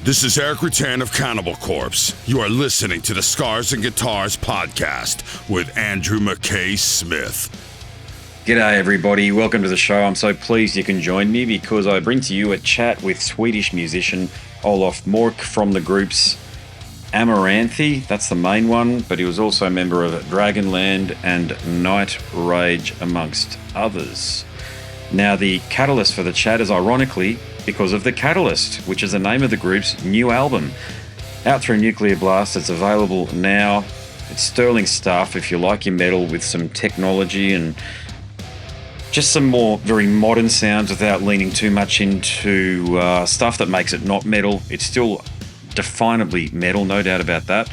This is Eric Rutan of Cannibal Corpse. You are listening to the Scars and Guitars podcast with Andrew McKay Smith. G'day everybody, welcome to the show. I'm so pleased you can join me because I bring to you a chat with Swedish musician Olof Mörck from the groups Amaranthe, that's the main one, but he was also a member of Dragonland and Night Rage amongst others. Now the catalyst for the chat is ironically because of The Catalyst, which is the name of the group's new album. Out through Nuclear Blast, it's available now. It's sterling stuff if you like your metal with some technology and just some more very modern sounds without leaning too much into stuff that makes it not metal. It's still definably metal, no doubt about that.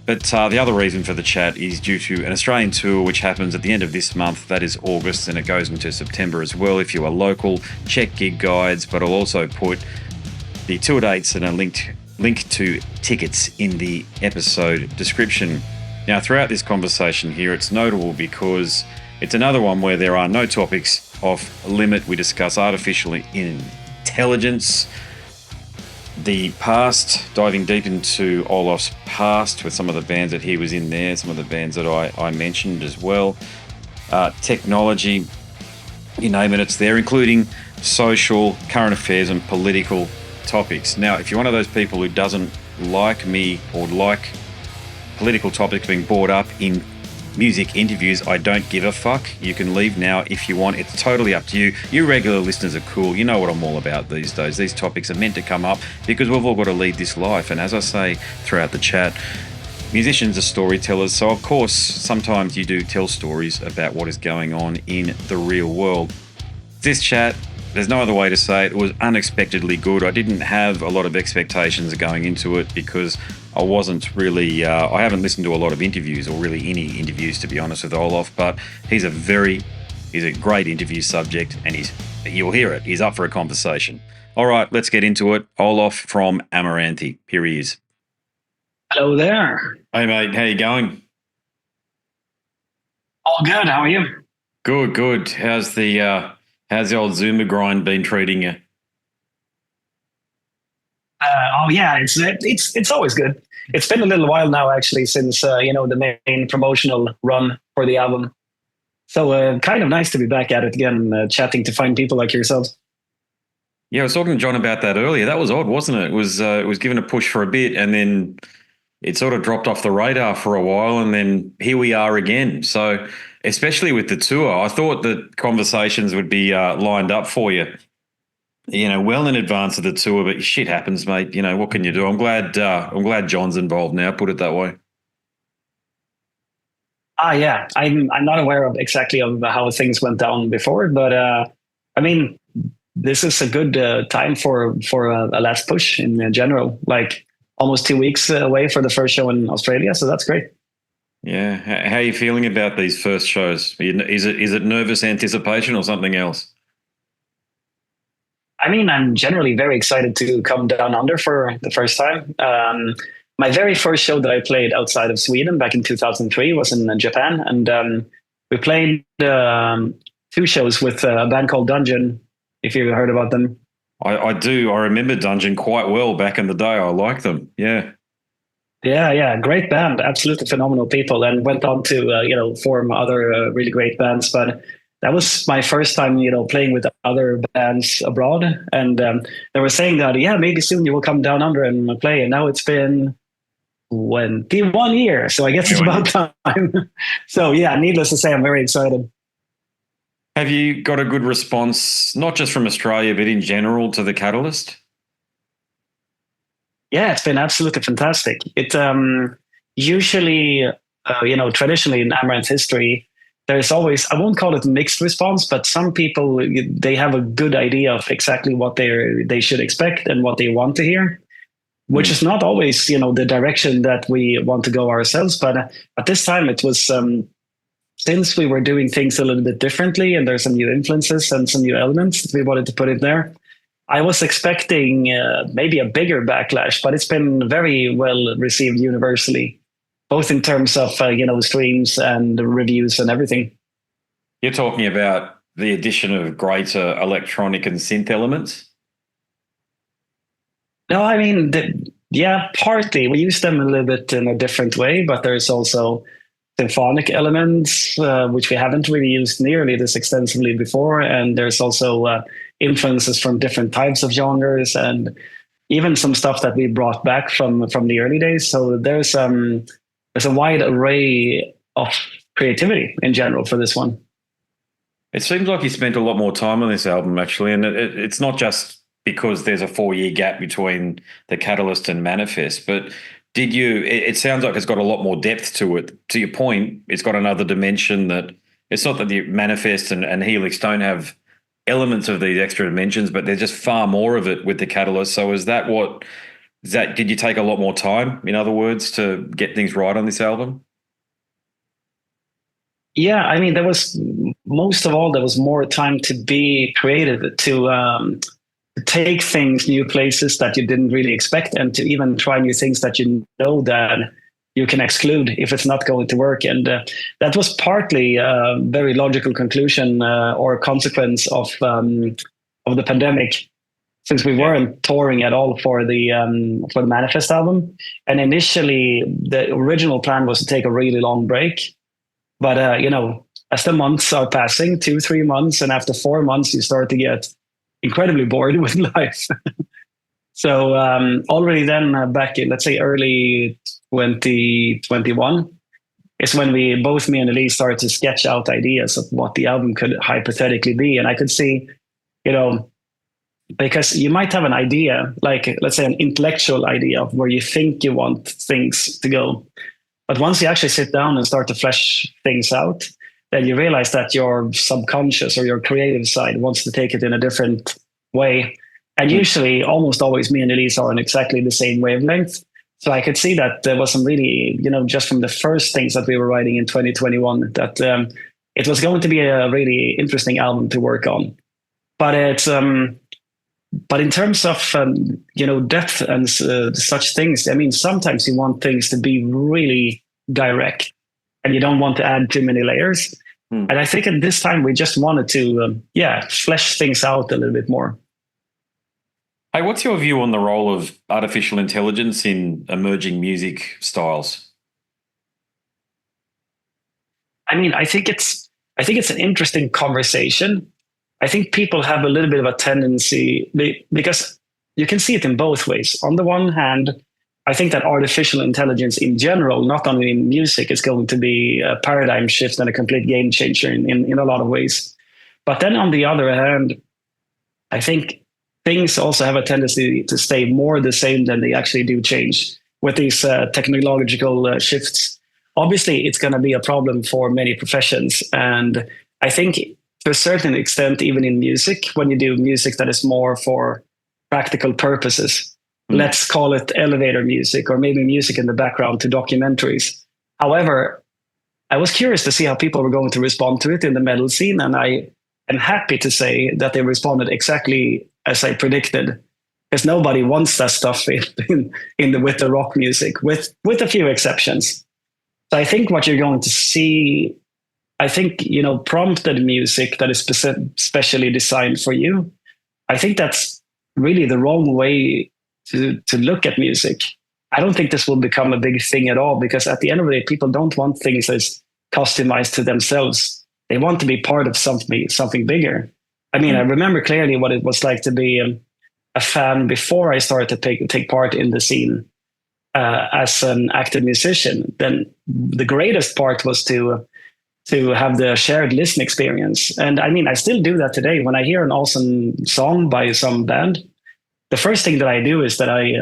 But the other reason for the chat is due to an Australian tour which happens at the end of this month. That is August, and it goes into September as well. If you are local, check gig guides, but I'll also put the tour dates and a link to tickets in the episode description. Now, throughout this conversation here, it's notable because it's another one where there are no topics off limit. We discuss artificial intelligence, the past, diving deep into Olof's past with some of the bands that he was in there, some of the bands that I mentioned as well. Technology, you name it, it's there, including social, current affairs and political topics. Now, if you're one of those people who doesn't like me or like political topics being brought up in music interviews, I don't give a fuck. You can leave now if you want. It's totally up to you. You regular listeners are cool. You know what I'm all about these days. These topics are meant to come up because we've all got to lead this life. And as I say throughout the chat, musicians are storytellers. So of course, sometimes you do tell stories about what is going on in the real world. This chat, there's no other way to say it, was unexpectedly good. I didn't have a lot of expectations going into it because I wasn't really, I haven't listened to a lot of interviews or really any interviews, to be honest, with Olof, but he's a great interview subject and you'll hear it. He's up for a conversation. All right, let's get into it. Olof from Amaranthe. Here he is. Hello there. Hey mate, how you going? All good. How are you? Good. How's the old Zuma grind been treating you? It's always good. It's been a little while now, actually, since the main promotional run for the album. So kind of nice to be back at it again, chatting to fine people like yourselves. Yeah, I was talking to John about that earlier. That was odd, wasn't it? It was given a push for a bit, and then it sort of dropped off the radar for a while, and then here we are again. So, especially with the tour, I thought that conversations would be lined up for you, well in advance of the tour, but shit happens, mate. What can you do? I'm glad John's involved now, put it that way. Yeah. I'm not aware of exactly of how things went down before, but this is a good time for a last push in general, like almost 2 weeks away for the first show in Australia. So that's great. Yeah. How are you feeling about these first shows? Is it nervous anticipation or something else? I'm generally very excited to come down under for the first time. My very first show that I played outside of Sweden back in 2003 was in Japan. And we played 2 shows with a band called Dungeon, if you've heard about them. I do. I remember Dungeon quite well back in the day. I like them. Yeah. Yeah. Great band. Absolutely phenomenal people. And went on to, form other really great bands. But that was my first time, playing with other bands abroad. And they were saying that, maybe soon you will come down under and play. And now it's been 21 years. So I guess it's about time. So yeah, needless to say, I'm very excited. Have you got a good response, not just from Australia, but in general to The Catalyst? Yeah, it's been absolutely fantastic. It usually, traditionally in Amaranth history, there's always, I won't call it a mixed response, but some people, they have a good idea of exactly what they should expect and what they want to hear, which is not always, the direction that we want to go ourselves. But at this time, it was, since we were doing things a little bit differently and there's some new influences and some new elements that we wanted to put in there, I was expecting maybe a bigger backlash, but it's been very well received universally, both in terms of, streams and reviews and everything. You're talking about the addition of greater electronic and synth elements? No, I mean, yeah, partly we use them a little bit in a different way, but there's also symphonic elements, which we haven't really used nearly this extensively before. And there's also influences from different types of genres and even some stuff that we brought back from the early days. So there's a wide array of creativity in general for this one. It seems like you spent a lot more time on this album, actually, and it's not just because there's a 4-year gap between the Catalyst and Manifest, but did you? It sounds like it's got a lot more depth to it. To your point, it's got another dimension that it's not that the Manifest and Helix don't have elements of these extra dimensions, but there's just far more of it with the Catalyst. So did you take a lot more time, in other words, to get things right on this album? Yeah, I mean, there was more time to be creative, to take things new places that you didn't really expect, and to even try new things that you know that you can exclude if it's not going to work. And that was partly a very logical conclusion or consequence of the pandemic, since we weren't touring at all for the Manifest album. And initially, the original plan was to take a really long break. But, as the months are passing, 2-3 months, and after 4 months, you start to get incredibly bored with life. So already then, back in, let's say, early 2021, is when me and Elise started to sketch out ideas of what the album could hypothetically be. And I could see, because you might have an idea, like, let's say, an intellectual idea of where you think you want things to go. But once you actually sit down and start to flesh things out, then you realize that your subconscious or your creative side wants to take it in a different way. And usually, almost always, me and Elise are on exactly the same wavelength. So I could see that there was some really, just from the first things that we were writing in 2021, that it was going to be a really interesting album to work on. But but in terms of depth and such things, I mean, sometimes you want things to be really direct, and you don't want to add too many layers. And I think at this time we just wanted to flesh things out a little bit more. Hey, what's your view on the role of artificial intelligence in emerging music styles? I mean, I think it's an interesting conversation. I think people have a little bit of a tendency, because you can see it in both ways. On the one hand, I think that artificial intelligence in general, not only in music, is going to be a paradigm shift and a complete game changer in a lot of ways. But then on the other hand, I think things also have a tendency to stay more the same than they actually do change with these technological shifts. Obviously, it's going to be a problem for many professions. And I think to a certain extent, even in music, when you do music that is more for practical purposes, let's call it elevator music, or maybe music in the background to documentaries. However, I was curious to see how people were going to respond to it in the metal scene, and I am happy to say that they responded exactly as I predicted, because nobody wants that stuff with the rock music, with a few exceptions. So I think what you're going to see, I think, prompted music that is specially designed for you. I think that's really the wrong way to look at music. I don't think this will become a big thing at all, because at the end of the day, people don't want things that's customized to themselves. They want to be part of something bigger. I mean, I remember clearly what it was like to be a fan before I started to take part in the scene as an active musician. Then the greatest part was to have the shared listen experience. And I mean, I still do that today. When I hear an awesome song by some band, the first thing that I do is that I,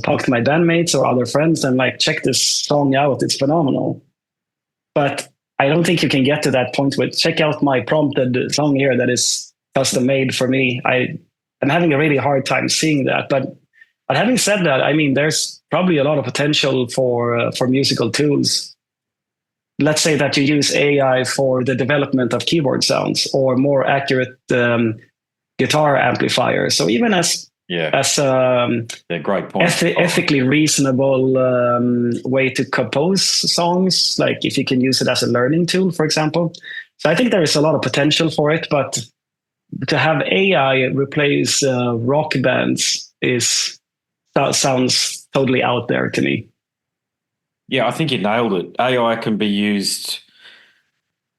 talk to my bandmates or other friends and check this song out. It's phenomenal. But I don't think you can get to that point with check out my prompted song here that is custom made for me. I'm having a really hard time seeing that. But having said that, I mean, there's probably a lot of potential for musical tools. Let's say that you use AI for the development of keyboard sounds or more accurate guitar amplifiers. So even as great point. Ethically reasonable way to compose songs, like if you can use it as a learning tool, for example. So I think there is a lot of potential for it, but to have AI replace rock bands is that sounds totally out there to me. Yeah, I think you nailed it. AI can be used,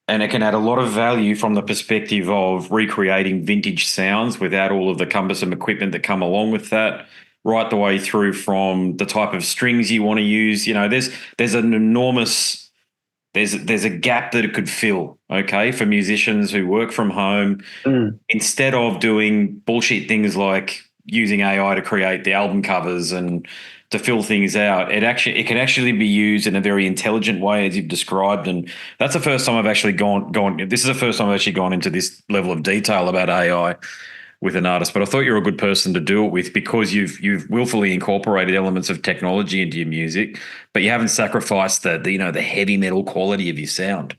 and it can add a lot of value from the perspective of recreating vintage sounds without all of the cumbersome equipment that come along with that, right the way through from the type of strings you want to use. There's an enormous there's a gap that it could fill, okay, for musicians who work from home. Instead of doing bullshit things like using AI to create the album covers and to fill things out, it can actually be used in a very intelligent way, as you've described. And that's the first time I've actually gone. This is the first time I've actually gone into this level of detail about AI with an artist. But I thought you're a good person to do it with, because you've willfully incorporated elements of technology into your music, but you haven't sacrificed the heavy metal quality of your sound.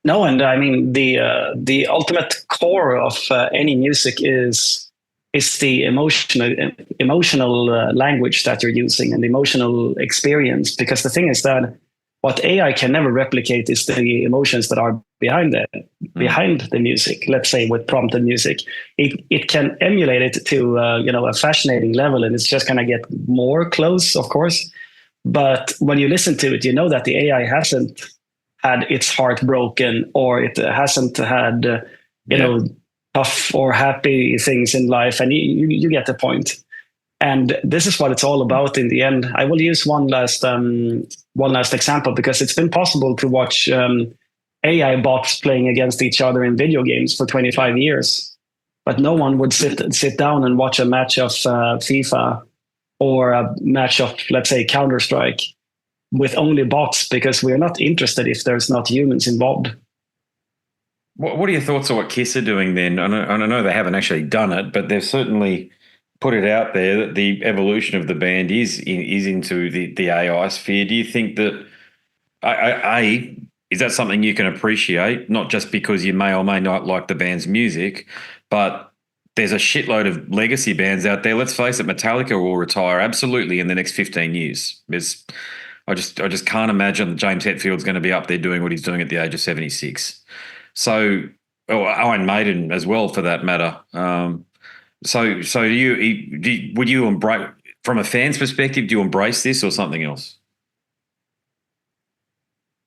No, and I mean the ultimate core of any music is the emotional language that you're using and the emotional experience. Because the thing is that what AI can never replicate is the emotions that are behind the music. Let's say with prompted music, it can emulate it to a fascinating level, and it's just gonna get more close, of course. But when you listen to it, you know that the AI hasn't had its heart broken, or it hasn't had tough or happy things in life, and you get the point. And this is what it's all about in the end. I will use one last example, because it's been possible to watch AI bots playing against each other in video games for 25 years, but no one would sit down and watch a match of FIFA or a match of, let's say, Counter-Strike with only bots, because we're not interested if there's not humans involved. What are your thoughts on what Kiss are doing then? And I know they haven't actually done it, but they've certainly put it out there that the evolution of the band is into the AI sphere. Do you think that is that something you can appreciate, not just because you may or may not like the band's music, but there's a shitload of legacy bands out there. Let's face it, Metallica will retire absolutely in the next 15 years. I just can't imagine that James Hetfield's going to be up there doing what he's doing at the age of 76. So, Iron Maiden as well, for that matter. So would you embrace, from a fan's perspective, do you embrace this or something else?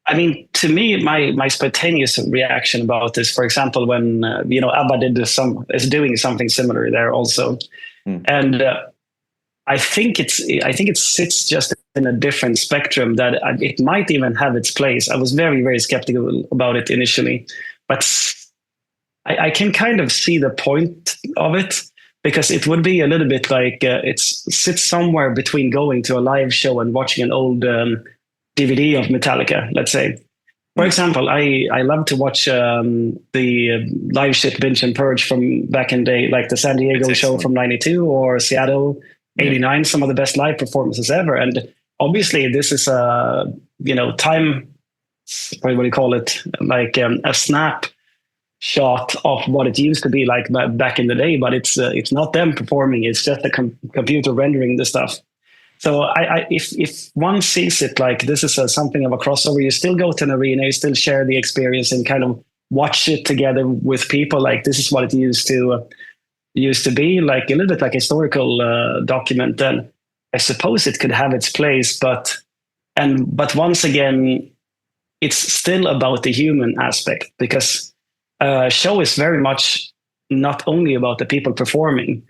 I mean, to me, my spontaneous reaction about this, for example, when ABBA is doing something similar there also, and I think it sits just in a different spectrum, that it might even have its place. I was very, very skeptical about it initially, but I can kind of see the point of it, because it would be a little bit like it sits somewhere between going to a live show and watching an old DVD of Metallica, let's say. For example, I love to watch the live shit Binge and Purge from back in the day, like the San Diego show from 92 or Seattle 89, some of the best live performances ever. And obviously this is time, what do you call it? Like a snap shot of what it used to be like back in the day, but it's not them performing, it's just a computer rendering the stuff. So if one sees it like this is something of a crossover, you still go to an arena, you still share the experience and kind of watch it together with people, like this is what it used to be, like a little bit like a historical document, then I suppose it could have its place. But once again, it's still about the human aspect, because show is very much not only about the people performing,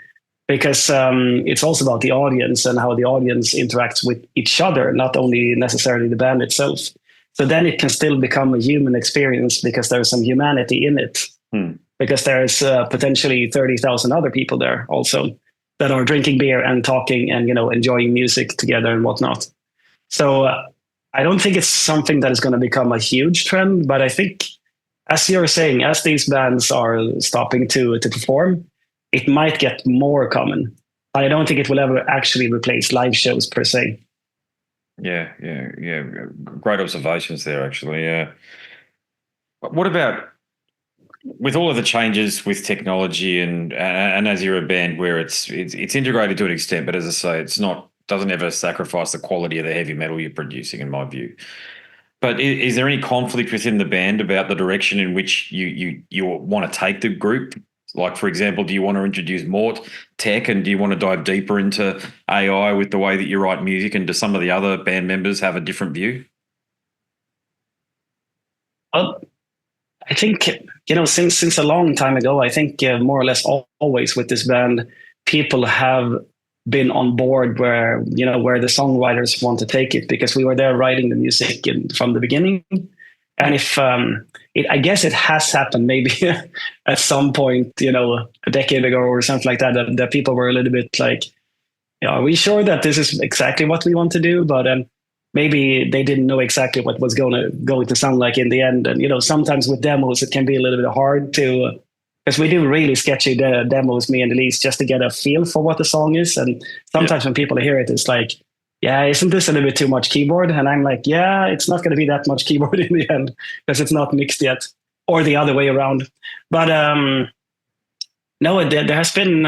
because it's also about the audience and how the audience interacts with each other, not only necessarily the band itself. So then it can still become a human experience, because there's some humanity in it, because there's potentially 30,000 other people there also that are drinking beer and talking and enjoying music together and whatnot. So I don't think it's something that is going to become a huge trend, but I think, as you're saying, as these bands are stopping to perform, it might get more common. I don't think it will ever actually replace live shows per se. Yeah. Great observations there, actually. Yeah. What about with all of the changes with technology and as you're a band where it's integrated to an extent, but as I say, doesn't ever sacrifice the quality of the heavy metal you're producing, in my view. But is there any conflict within the band about the direction in which you want to take the group? Like, for example, do you want to introduce more tech, and do you want to dive deeper into AI with the way that you write music? And do some of the other band members have a different view? Well, I think, since a long time ago, I think more or less always with this band, people have been on board where the songwriters want to take it, because we were there writing the music from the beginning. And if I guess it has happened maybe at some point, a decade ago or something like that people were a little bit like, are we sure that this is exactly what we want to do? But maybe they didn't know exactly what was going to sound like in the end. And sometimes with demos it can be a little bit hard to, because we do really sketchy demos, me and Elise, just to get a feel for what the song is. And sometimes when people hear it, it's like, yeah, isn't this a little bit too much keyboard? And I'm like, yeah, it's not going to be that much keyboard in the end, because it's not mixed yet, or the other way around. But no, there has been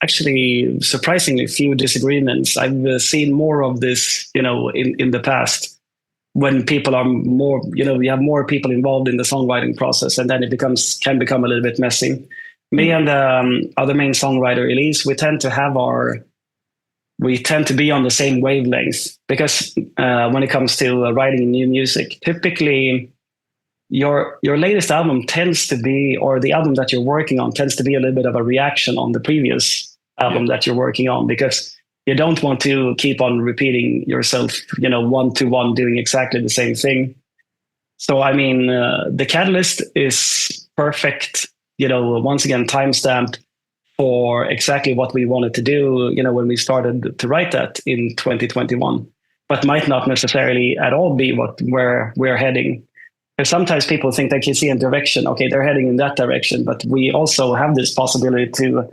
actually surprisingly few disagreements. I've seen more of this, in the past, when people are more, we have more people involved in the songwriting process, and then it can become a little bit messy. Me and the other main songwriter, Elise, we tend to be on the same wavelength, because when it comes to writing new music, typically your latest album tends to be, or the album that you're working on tends to be a little bit of a reaction on the previous album that you're working on, because you don't want to keep on repeating yourself, 1-to-1, doing exactly the same thing. So, I mean, the Catalyst is perfect, once again, timestamped for exactly what we wanted to do, when we started to write that in 2021, but might not necessarily at all be where we're heading. Because sometimes people think they can see a direction, okay, they're heading in that direction, but we also have this possibility to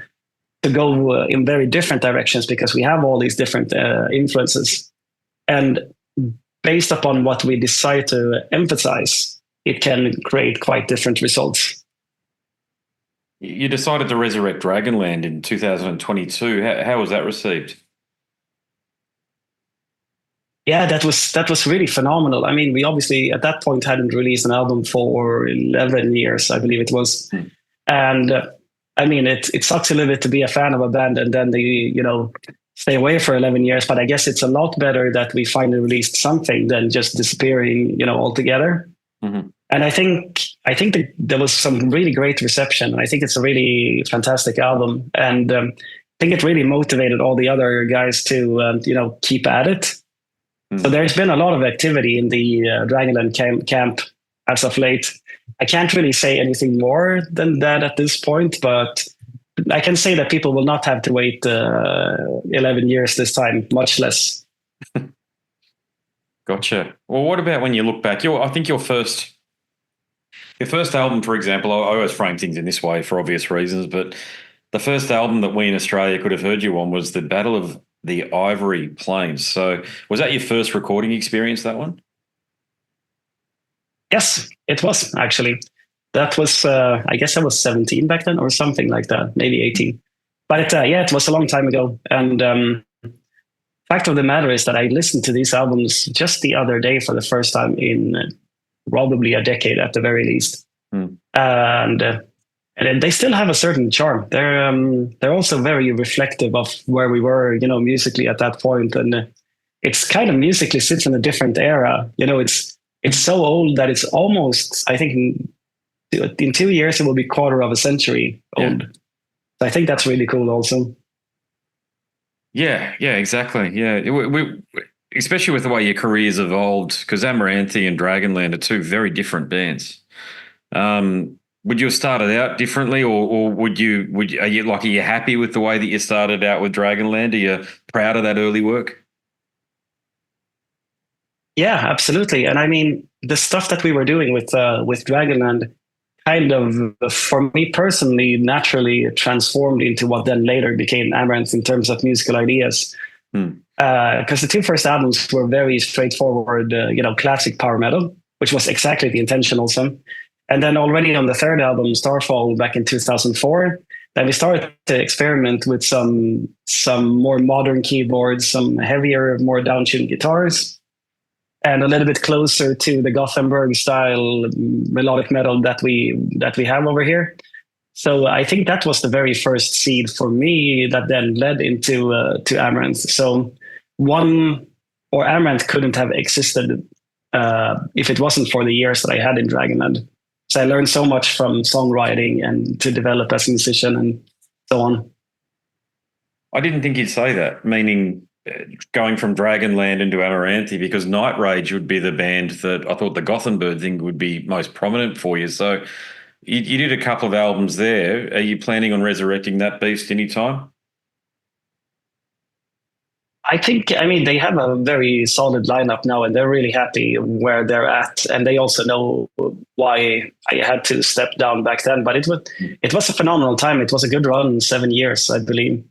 go in very different directions, because we have all these different influences. And based upon what we decide to emphasize, it can create quite different results. You decided to resurrect Dragonland in 2022. How was that received? Yeah, that was really phenomenal. I mean, we obviously at that point hadn't released an album for 11 years, I believe it was. And I mean, it sucks a little bit to be a fan of a band and then they, stay away for 11 years. But I guess it's a lot better that we finally released something than just disappearing, altogether. Mm-hmm. And I think that there was some really great reception. I think it's a really fantastic album. And I think it really motivated all the other guys to, keep at it. So there's been a lot of activity in the Dragonland camp as of late. I can't really say anything more than that at this point, but I can say that people will not have to wait 11 years this time, much less. Gotcha. Well, what about when you look back? I think your first album, for example, I always frame things in this way for obvious reasons, but the first album that we in Australia could have heard you on was the Battle of the Ivory Plains. So was that your first recording experience, that one? Yes, it was actually. That was, I guess I was 17 back then or something like that, maybe 18. But it was a long time ago. And fact of the matter is that I listened to these albums just the other day for the first time in probably a decade at the very least. And they still have a certain charm. They're also very reflective of where we were, musically at that point. And it's kind of musically sits in a different era. It's so old that it's almost, I think in 2 years, it will be quarter of a century old. Yeah. So I think that's really cool also. Yeah, exactly. Yeah, we especially with the way your career's evolved, because Amaranthe and Dragonland are two very different bands. Would you have started out differently, or are you happy with the way that you started out with Dragonland? Are you proud of that early work? Yeah, absolutely. And I mean, the stuff that we were doing with Dragonland kind of, for me personally, naturally transformed into what then later became Amaranthe in terms of musical ideas. Because the two first albums were very straightforward, classic power metal, which was exactly the intention also. And then already on the third album, Starfall, back in 2004, then we started to experiment with some more modern keyboards, some heavier, more downtuned guitars, and a little bit closer to the Gothenburg style melodic metal that we have over here. So I think that was the very first seed for me that then led into to Amaranth. So Amaranth couldn't have existed if it wasn't for the years that I had in Dragonland. So I learned so much from songwriting and to develop as a musician and so on. I didn't think you'd say that, meaning going from Dragonland into Amaranthe, because Night Rage would be the band that I thought the Gothenburg thing would be most prominent for you. So you did a couple of albums there. Are you planning on resurrecting that beast anytime? I mean, they have a very solid lineup now and they're really happy where they're at. And they also know why I had to step down back then. But it was a phenomenal time. It was a good run, 7 years, I believe.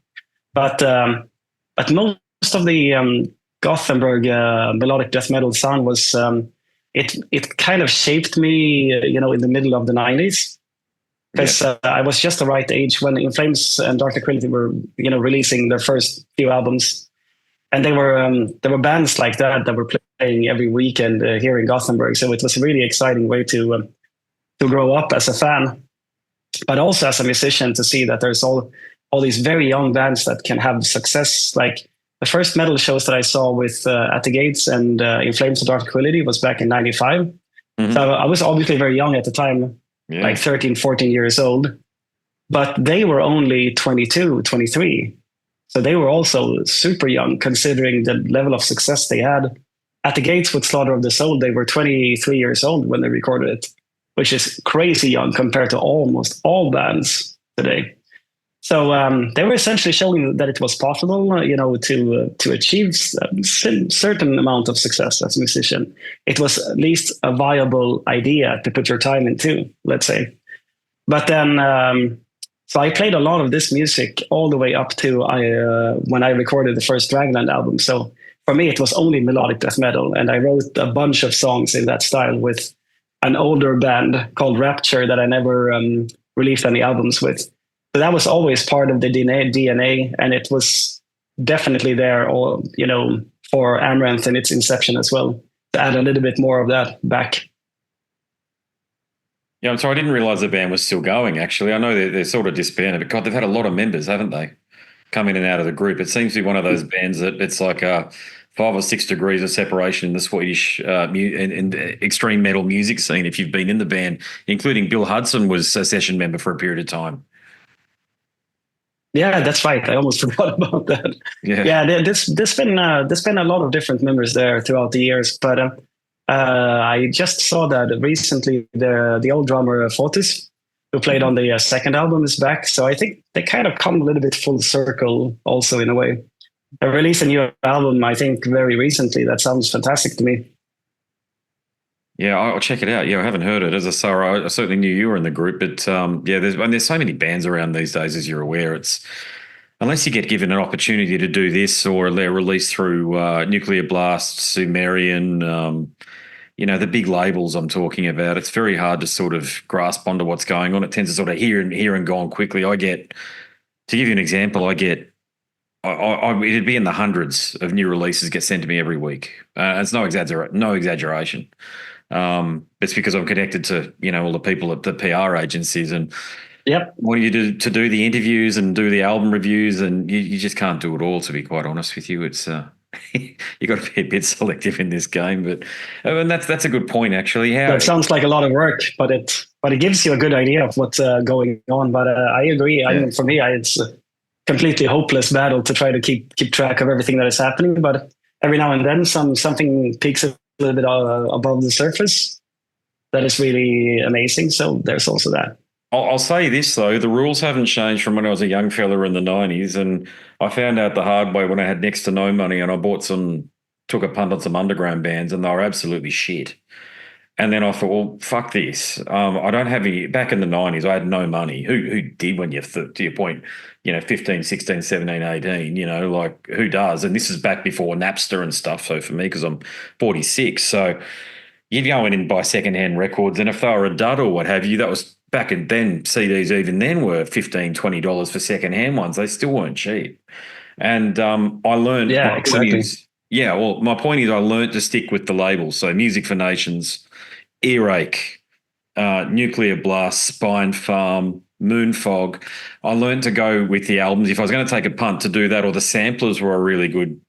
But most of the Gothenburg melodic death metal sound was, it kind of shaped me, in the middle of the 90s. Because I was just the right age when In Flames and Dark Tranquillity were, releasing their first few albums. And there were bands like that were playing every weekend here in Gothenburg. So it was a really exciting way to grow up as a fan, but also as a musician to see that there's all these very young bands that can have success. Like the first metal shows that I saw with At the Gates and In Flames and Dark Tranquillity was back in 95. Mm-hmm. So I was obviously very young at the time, like 13, 14 years old, but they were only 22, 23. So they were also super young considering the level of success they had. At the Gates with Slaughter of the Soul, they were 23 years old when they recorded it, which is crazy young compared to almost all bands today. So they were essentially showing that it was possible, to achieve a certain amount of success as a musician. It was at least a viable idea to put your time into, let's say. But then... So I played a lot of this music all the way up to when I recorded the first Dragonland album. So for me, it was only melodic death metal. And I wrote a bunch of songs in that style with an older band called Rapture that I never released any albums with. So that was always part of the DNA. And it was definitely there, for Amaranth in its inception as well, to add a little bit more of that back. Yeah, so I didn't realise the band was still going, actually. I know they're sort of disbanded, but God, they've had a lot of members, haven't they, come in and out of the group. It seems to be one of those bands that it's like 5 or 6 degrees of separation in the Swedish and extreme metal music scene if you've been in the band, including Bill Hudson was a session member for a period of time. Yeah, that's right. I almost forgot about that. Yeah, there's been a lot of different members there throughout the years, but... I just saw that recently the old drummer Fotis, who played on the second album, is back. So I think they kind of come a little bit full circle also in a way. They released a new album, I think, very recently. That sounds fantastic to me. Yeah, I'll check it out. Yeah, I haven't heard it. As I say, I certainly knew you were in the group, but there's so many bands around these days, as you're aware. It's unless you get given an opportunity to do this or they're released through Nuclear Blast, Sumerian, the big labels I'm talking about, it's very hard to sort of grasp onto what's going on. It tends to sort of hear and gone quickly. To give you an example, it'd be in the hundreds of new releases get sent to me every week. It's no exaggeration. It's because I'm connected to, all the people at the PR agencies and want you to do the interviews and do the album reviews, and you just can't do it all, to be quite honest with you. It's you got to be a bit selective in this game, but and that's a good point actually. That sounds like a lot of work, but it gives you a good idea of what's going on. But I agree. I mean, for me, it's a completely hopeless battle to try to keep track of everything that is happening. But every now and then, something peaks a little bit above the surface. That is really amazing. So there's also that. I'll say this, though. The rules haven't changed from when I was a young fella in the 90s, and I found out the hard way when I had next to no money and I took a punt on some underground bands, and they were absolutely shit. And then I thought, well, fuck this. I don't have any – back in the 90s, I had no money. Who did when you're, to your point, 15, 16, 17, 18, who does? And this is back before Napster and stuff, so for me, because I'm 46. So you'd go in and buy secondhand records, and if they were a dud or what have you, that was – back then, CDs even then were $15, $20 for secondhand ones. They still weren't cheap. And I learned. Yeah, exactly. My point is I learned to stick with the labels. So Music for Nations, Earache, Nuclear Blast, Spine Farm, Moonfog. I learned to go with the albums. If I was going to take a punt, to do that, or the samplers were a really good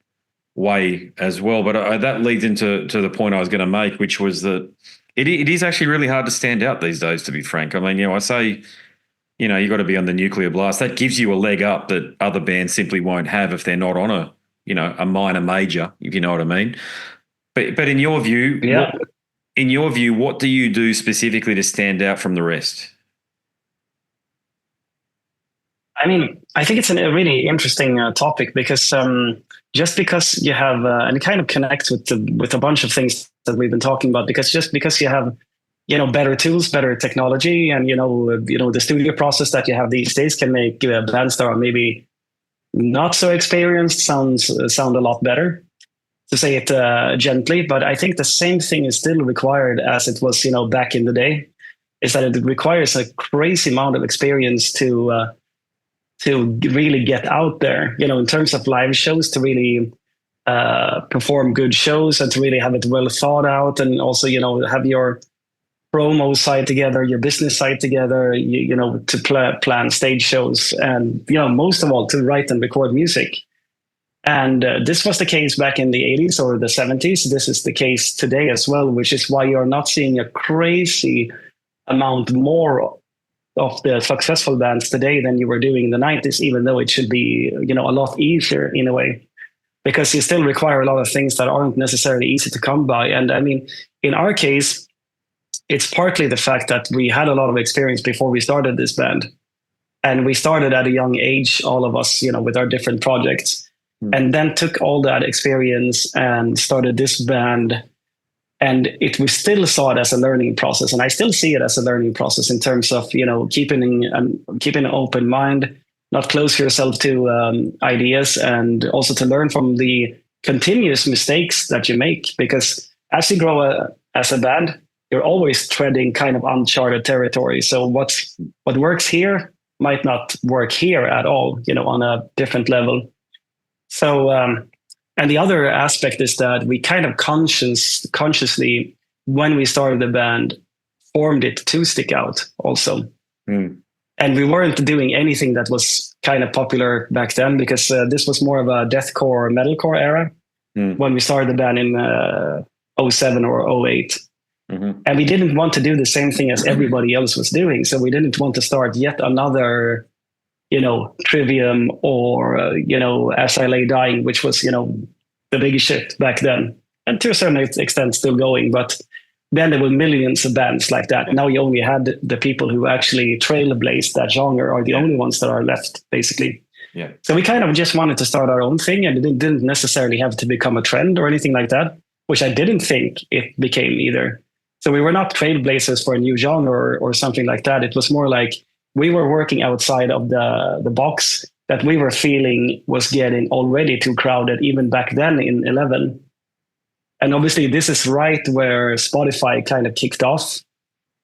way as well. But that leads into the point I was going to make, which was that it is actually really hard to stand out these days, to be frank. I mean, I say, you got to be on the nuclear blast. That gives you a leg up that other bands simply won't have if they're not on a minor major, if you know what I mean. But in your view, yeah. What do you do specifically to stand out from the rest? I mean, I think it's a really interesting topic because just because you have, and it kind of connects with a bunch of things that we've been talking about, because just because you have, better tools, better technology, and, the studio process that you have these days can make bands that are maybe not so experienced sound a lot better, to say it gently. But I think the same thing is still required as it was, back in the day, is that it requires a crazy amount of experience to really get out there, in terms of live shows, to really perform good shows and to really have it well thought out. And also, have your promo side together, your business side together, to plan stage shows, and, most of all, to write and record music. And this was the case back in the 80s or the 70s. This is the case today as well, which is why you're not seeing a crazy amount more of the successful bands today than you were doing in the 90s, even though it should be, a lot easier in a way, because you still require a lot of things that aren't necessarily easy to come by. And I mean, in our case, it's partly the fact that we had a lot of experience before we started this band. And we started at a young age, all of us, with our different projects, and then took all that experience and started this band. And we still saw it as a learning process. And I still see it as a learning process in terms of, keeping an open mind, not close yourself to ideas, and also to learn from the continuous mistakes that you make. Because as you grow as a band, you're always treading kind of uncharted territory. So what works here might not work here at all, on a different level. So, and the other aspect is that we kind of consciously, when we started the band, formed it to stick out also. And we weren't doing anything that was kind of popular back then, because this was more of a deathcore, metalcore era when we started the band in 07 or 08. And we didn't want to do the same thing as everybody else was doing. So we didn't want to start yet another, Trivium or, As I Lay Dying, which was, the biggest shit back then. And to a certain extent still going. But then there were millions of bands like that. Now you only had the people who actually trailblazed that genre are the only ones that are left, basically. Yeah. So we kind of just wanted to start our own thing, and it didn't necessarily have to become a trend or anything like that, which I didn't think it became either. So we were not trailblazers for a new genre or something like that. It was more like we were working outside of the box that we were feeling was getting already too crowded, even back then in 11. And obviously this is right where Spotify kind of kicked off.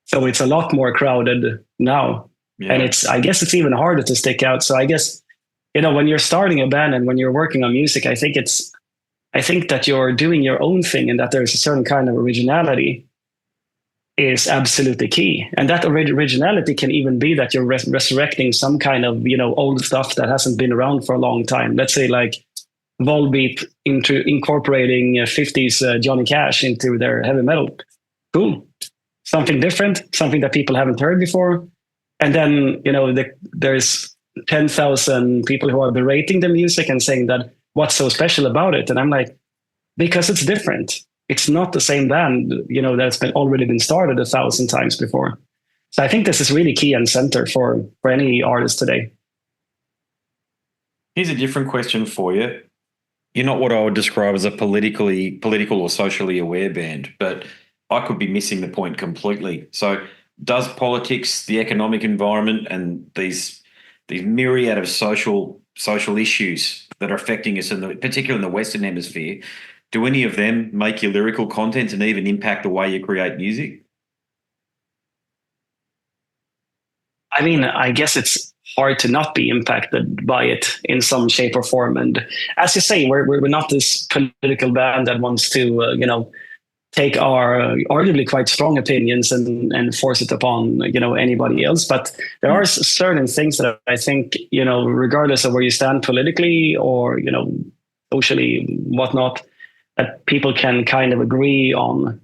So it's a lot more crowded now. Yeah. And I guess it's even harder to stick out. So I guess, when you're starting a band and when you're working on music, I think that you're doing your own thing and that there's a certain kind of originality is absolutely key. And that originality can even be that you're resurrecting some kind of, old stuff that hasn't been around for a long time. Let's say like Volbeat incorporating 50s Johnny Cash into their heavy metal. Cool. Something different, something that people haven't heard before. And then, there's 10,000 people who are berating the music and saying that what's so special about it? And I'm like, because it's different. It's not the same band, that's already been started 1,000 times before. So I think this is really key and center for any artist today. Here's a different question for you. You're not what I would describe as a political or socially aware band, but I could be missing the point completely. So does politics, the economic environment, and these myriad of social issues that are affecting us, particularly in the Western Hemisphere, do any of them make your lyrical content and even impact the way you create music? I mean, I guess it's hard to not be impacted by it in some shape or form. And as you say, we're not this political band that wants to, take our arguably quite strong opinions and force it upon anybody else. But there are certain things that I think regardless of where you stand politically or socially whatnot, that people can kind of agree on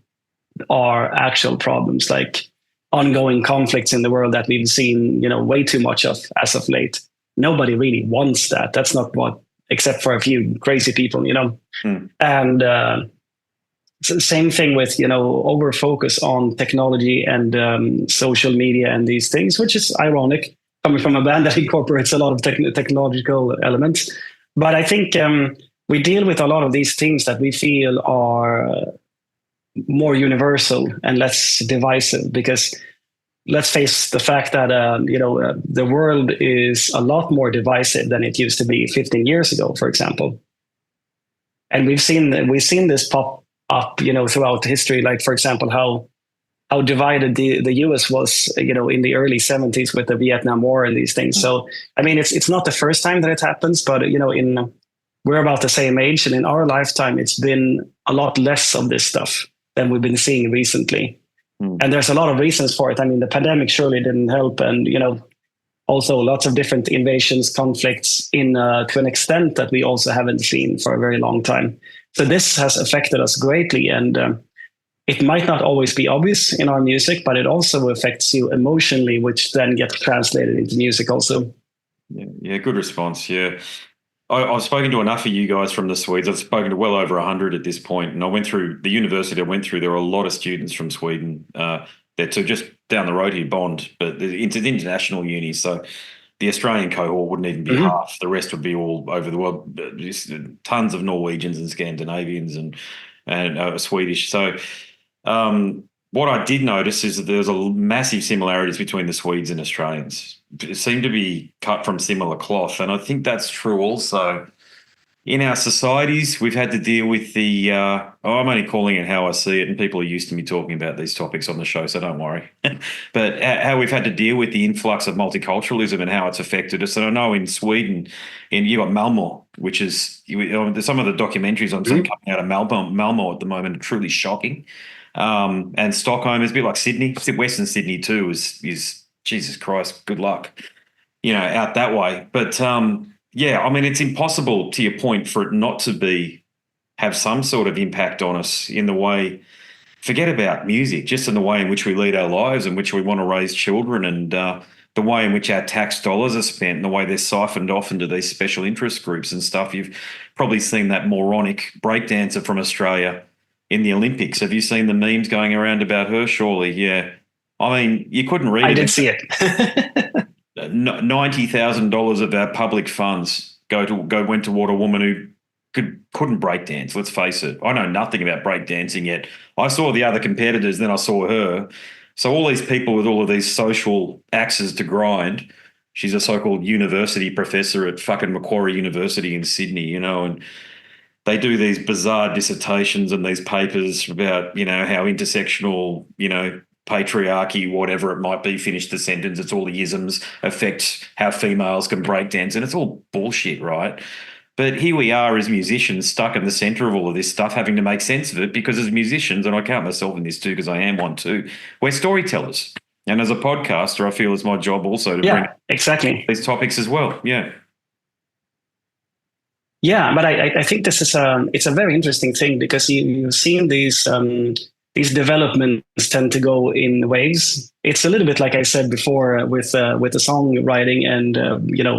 are actual problems, like ongoing conflicts in the world that we've seen way too much of as of late. Nobody really wants that. That's not what, except for a few crazy people, and same thing with over focus on technology and social media and these things, which is ironic coming from a band that incorporates a lot of technological elements. But I think we deal with a lot of these things that we feel are more universal and less divisive, because let's face the fact that the world is a lot more divisive than it used to be 15 years ago, for example. And we've seen this pop up, throughout history. Like, for example, how divided the US was, in the early 70s with the Vietnam War and these things. So, I mean, it's not the first time that it happens, but we're about the same age, and in our lifetime, it's been a lot less of this stuff than we've been seeing recently. And there's a lot of reasons for it. I mean, the pandemic surely didn't help, and also lots of different invasions, conflicts to an extent that we also haven't seen for a very long time. So this has affected us greatly, and it might not always be obvious in our music, but it also affects you emotionally, which then gets translated into music also. Yeah, good response. Yeah. I've spoken to enough of you guys from the Swedes. I've spoken to well over 100 at this point, and I went through the university I went through. There were a lot of students from Sweden. They're just down the road here, Bond, but it's an international uni, so the Australian cohort wouldn't even be half. The rest would be all over the world. Just tons of Norwegians and Scandinavians and Swedish. So what I did notice is that there's a massive similarities between the Swedes and Australians. It seemed to be cut from similar cloth, and I think that's true also. In our societies, we've had to deal with the I'm only calling it how I see it, and people are used to me talking about these topics on the show, so don't worry. But how we've had to deal with the influx of multiculturalism and how it's affected us. And I know in Sweden, you've got Malmö, which is some of the documentaries I'm seeing coming out of Malmö at the moment are truly shocking. And Stockholm is a bit like Sydney. Western Sydney too is Jesus Christ, good luck, out that way. But yeah, I mean, it's impossible, to your point, for it not to have some sort of impact on us in the way, forget about music, just in the way in which we lead our lives, in which we want to raise children, and the way in which our tax dollars are spent, and the way they're siphoned off into these special interest groups and stuff. You've probably seen that moronic breakdancer from Australia in the Olympics. Have you seen the memes going around about her? Surely, yeah. I mean, you couldn't read it. I did see it. $90,000 of our public funds went toward a woman who couldn't break dance. Let's face it. I know nothing about break dancing yet. I saw the other competitors, then I saw her. So all these people with all of these social axes to grind. She's a so-called university professor at fucking Macquarie University in Sydney, and they do these bizarre dissertations and these papers about, how intersectional, patriarchy, whatever it might be, finish the sentence, it's all the isms, affect how females can break dance, and it's all bullshit, right? But here we are as musicians stuck in the centre of all of this stuff, having to make sense of it, because as musicians, and I count myself in this too because I am one too, we're storytellers. And as a podcaster, I feel it's my job also to bring exactly these topics as well. Yeah. Yeah, but I think this is it's a very interesting thing, because you've seen these developments tend to go in waves. It's a little bit like I said before with the songwriting and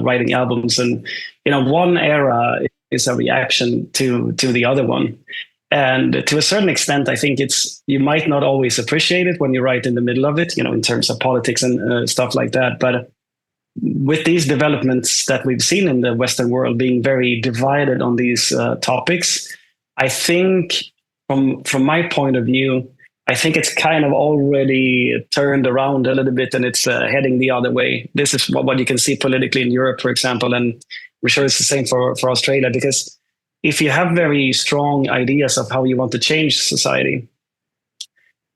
writing albums, and one era is a reaction to the other one, and to a certain extent, I think you might not always appreciate it when you're right in the middle of it, in terms of politics and stuff like that, but. With these developments that we've seen in the Western world being very divided on these topics, I think from my point of view, I think it's kind of already turned around a little bit, and it's heading the other way. This is what you can see politically in Europe, for example, and I'm sure it's the same for Australia, because if you have very strong ideas of how you want to change society,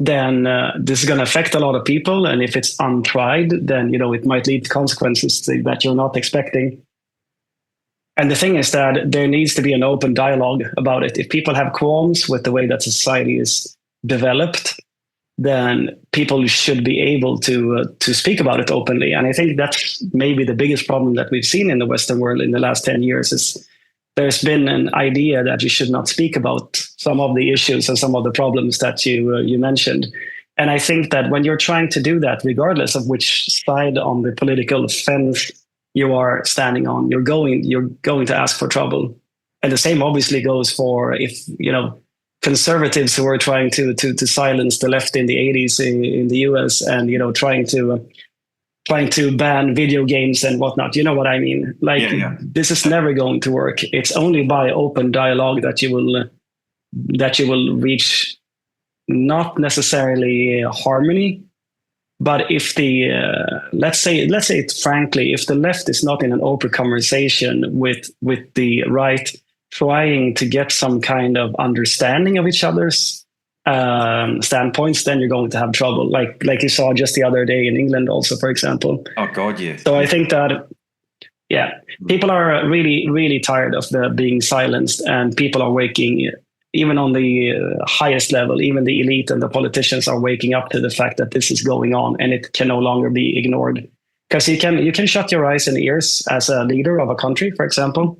then this is going to affect a lot of people. And if it's untried, then, it might lead to consequences that you're not expecting. And the thing is that there needs to be an open dialogue about it. If people have qualms with the way that society is developed, then people should be able to speak about it openly. And I think that's maybe the biggest problem that we've seen in the Western world in the last 10 years is there's been an idea that you should not speak about some of the issues and some of the problems that you mentioned. And I think that when you're trying to do that, regardless of which side on the political fence you are standing on, you're going to ask for trouble. And the same obviously goes for if, conservatives who were trying to silence the left in the 80s in the US and, trying to ban video games and whatnot. You know what I mean? This is never going to work. It's only by open dialogue that you will reach not necessarily harmony, but if the let's say it frankly, if the left is not in an open conversation with the right, trying to get some kind of understanding of each other's standpoints, then you're going to have trouble. Like you saw just the other day in England, also, for example. Oh God, yeah. So I think that people are really, really tired of being silenced, and people are waking. Even on the highest level, even the elite and the politicians are waking up to the fact that this is going on, and it can no longer be ignored. Because you can shut your eyes and ears as a leader of a country, for example,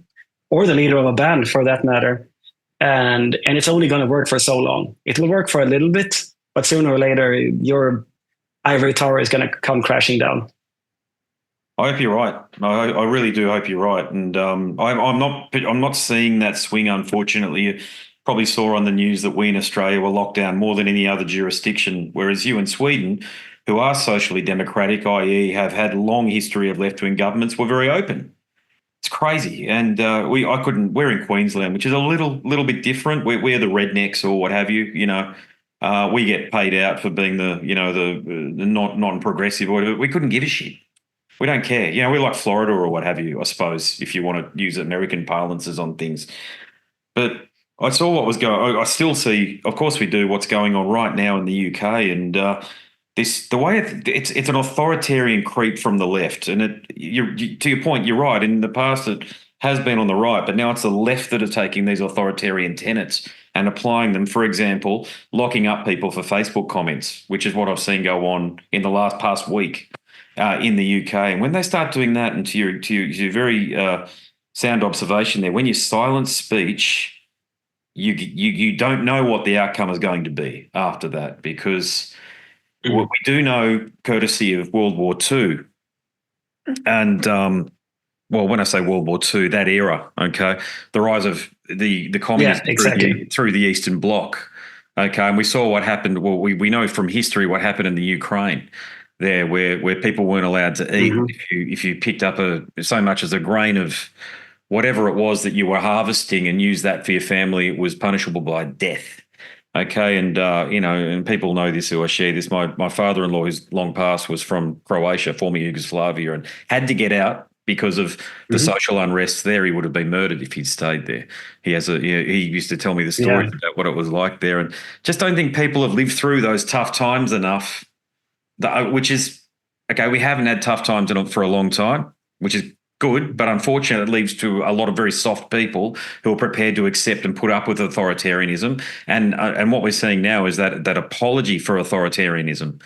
or the leader of a band, for that matter, and it's only going to work for so long. It will work for a little bit, but sooner or later, your ivory tower is going to come crashing down. I hope you're right. I really do hope you're right, and I'm not seeing that swing, unfortunately. You probably saw on the news that we in Australia were locked down more than any other jurisdiction, whereas you in Sweden, who are socially democratic, i.e. have had a long history of left-wing governments, were very open. It's crazy. And we're in Queensland, which is a little bit different. We're the rednecks or what have you, we get paid out for being the non-progressive or whatever. We couldn't give a shit. We don't care. We're like Florida or what have you, I suppose, if you want to use American parlances on things. But I saw what was going. I still see, of course, we do what's going on right now in the UK, and it's an authoritarian creep from the left. And to your point, you're right. In the past, it has been on the right, but now it's the left that are taking these authoritarian tenets and applying them. For example, locking up people for Facebook comments, which is what I've seen go on in the past week in the UK. And when they start doing that, and to your very sound observation there, when you silence speech, you don't know what the outcome is going to be after that, because what we do know, courtesy of World War II, and when I say World War II, that era, okay, the rise of the communists through the Eastern Bloc, okay, and we saw what happened. Well, we know from history what happened in the Ukraine there, where people weren't allowed to eat if you picked up so much as a grain of whatever it was that you were harvesting and used that for your family, it was punishable by death. Okay, and and people know this who I share this. My father-in-law, who's long past, was from Croatia, former Yugoslavia, and had to get out because of the social unrest there. He would have been murdered if he'd stayed there. He used to tell me the stories about what it was like there, and just don't think people have lived through those tough times enough. Which is okay. We haven't had tough times for a long time, which is good, but unfortunately it leads to a lot of very soft people who are prepared to accept and put up with authoritarianism. And what we're seeing now is that apology for authoritarianism.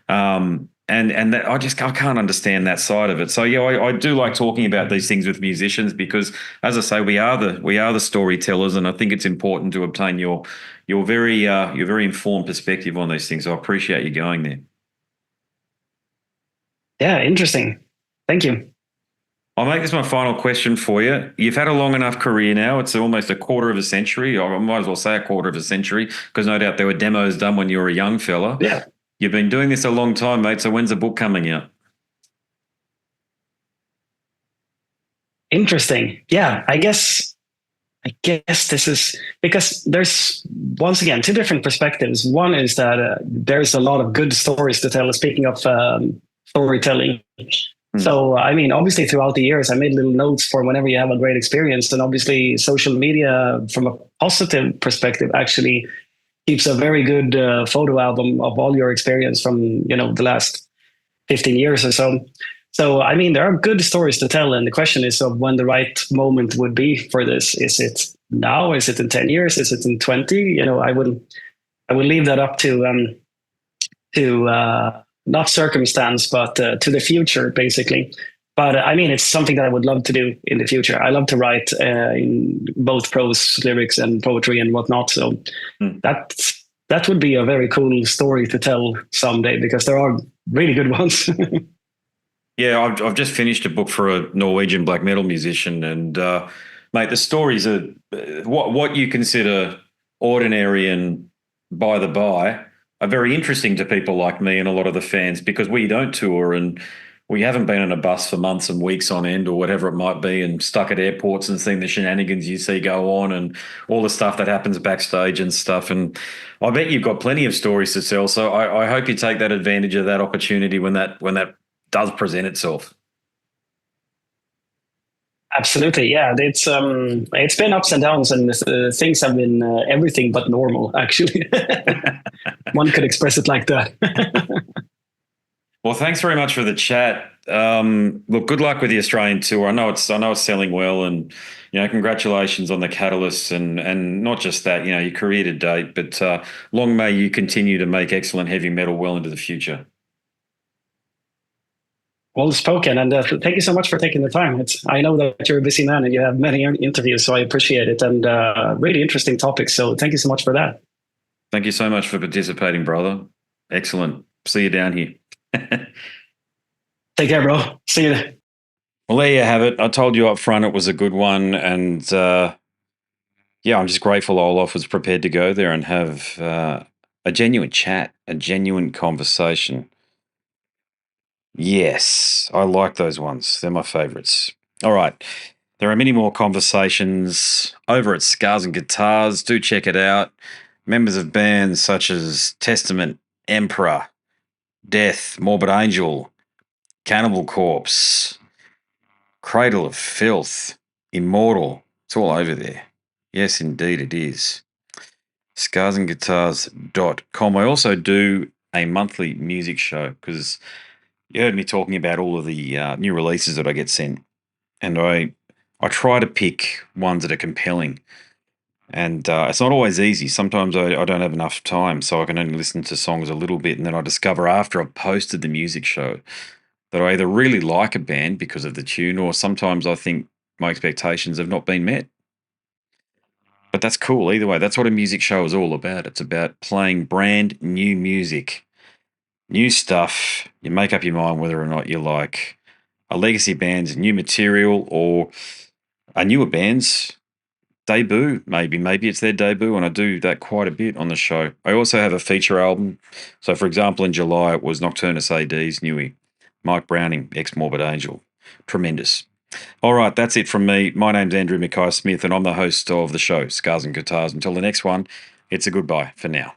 And that I can't understand that side of it. So I do like talking about these things with musicians because, as I say, we are the storytellers, and I think it's important to obtain your very informed perspective on these things. So I appreciate you going there. Yeah, interesting. Thank you. I'll make this my final question for you. You've had a long enough career now. It's almost a quarter of a century. I might as well say a quarter of a century, because no doubt there were demos done when you were a young fella. Yeah. You've been doing this a long time, mate. So when's the book coming out? Interesting. Yeah, I guess this is because there's, once again, two different perspectives. One is that there's a lot of good stories to tell. Speaking of storytelling. So, I mean, obviously throughout the years, I made little notes for whenever you have a great experience. And obviously social media, from a positive perspective, actually keeps a very good photo album of all your experience from, the last 15 years or so. So, I mean, there are good stories to tell. And the question is of when the right moment would be for this. Is it now? Is it in 10 years? Is it in 20? I will leave that up to not circumstance, but to the future, basically. But I mean, it's something that I would love to do in the future. I love to write in both prose, lyrics, and poetry and whatnot. So that would be a very cool story to tell someday, because there are really good ones. Yeah, I've just finished a book for a Norwegian black metal musician, and mate, the stories are what you consider ordinary and by the by are very interesting to people like me and a lot of the fans, because we don't tour and we haven't been on a bus for months and weeks on end or whatever it might be, and stuck at airports and seen the shenanigans you see go on and all the stuff that happens backstage and stuff. And I bet you've got plenty of stories to tell. So I hope you take that advantage of that opportunity when that does present itself. Absolutely, yeah. It's been ups and downs, and things have been everything but normal. Actually, one could express it like that. Well, thanks very much for the chat. Look, good luck with the Australian tour. I know it's selling well, and congratulations on the catalysts, and not just that, your career to date, but long may you continue to make excellent heavy metal well into the future. Well spoken, and thank you so much for taking the time. I know that you're a busy man and you have many interviews, so I appreciate it, and really interesting topics. So thank you so much for that. Thank you so much for participating, brother. Excellent. See you down here. Take care, bro. See you. Well, there you have it. I told you up front it was a good one, and I'm just grateful Olof was prepared to go there and have a genuine chat, a genuine conversation. Yes, I like those ones. They're my favourites. All right. There are many more conversations over at Scars and Guitars. Do check it out. Members of bands such as Testament, Emperor, Death, Morbid Angel, Cannibal Corpse, Cradle of Filth, Immortal. It's all over there. Yes, indeed it is. scarsandguitars.com. I also do a monthly music show, because you heard me talking about all of the new releases that I get sent, and I try to pick ones that are compelling, and it's not always easy. Sometimes I don't have enough time, so I can only listen to songs a little bit, and then I discover after I've posted the music show that I either really like a band because of the tune, or sometimes I think my expectations have not been met. But that's cool either way. That's what a music show is all about. It's about playing brand new music. New stuff. You make up your mind whether or not you like a legacy band's new material or a newer band's debut. Maybe it's their debut, and I do that quite a bit on the show. I also have a feature album. So, for example, in July it was Nocturnus AD's newie, Mike Browning, ex-Morbid Angel. Tremendous. All right, that's it from me. My name's Andrew Mackay Smith, and I'm the host of the show, Scars and Guitars. Until the next one, it's a goodbye for now.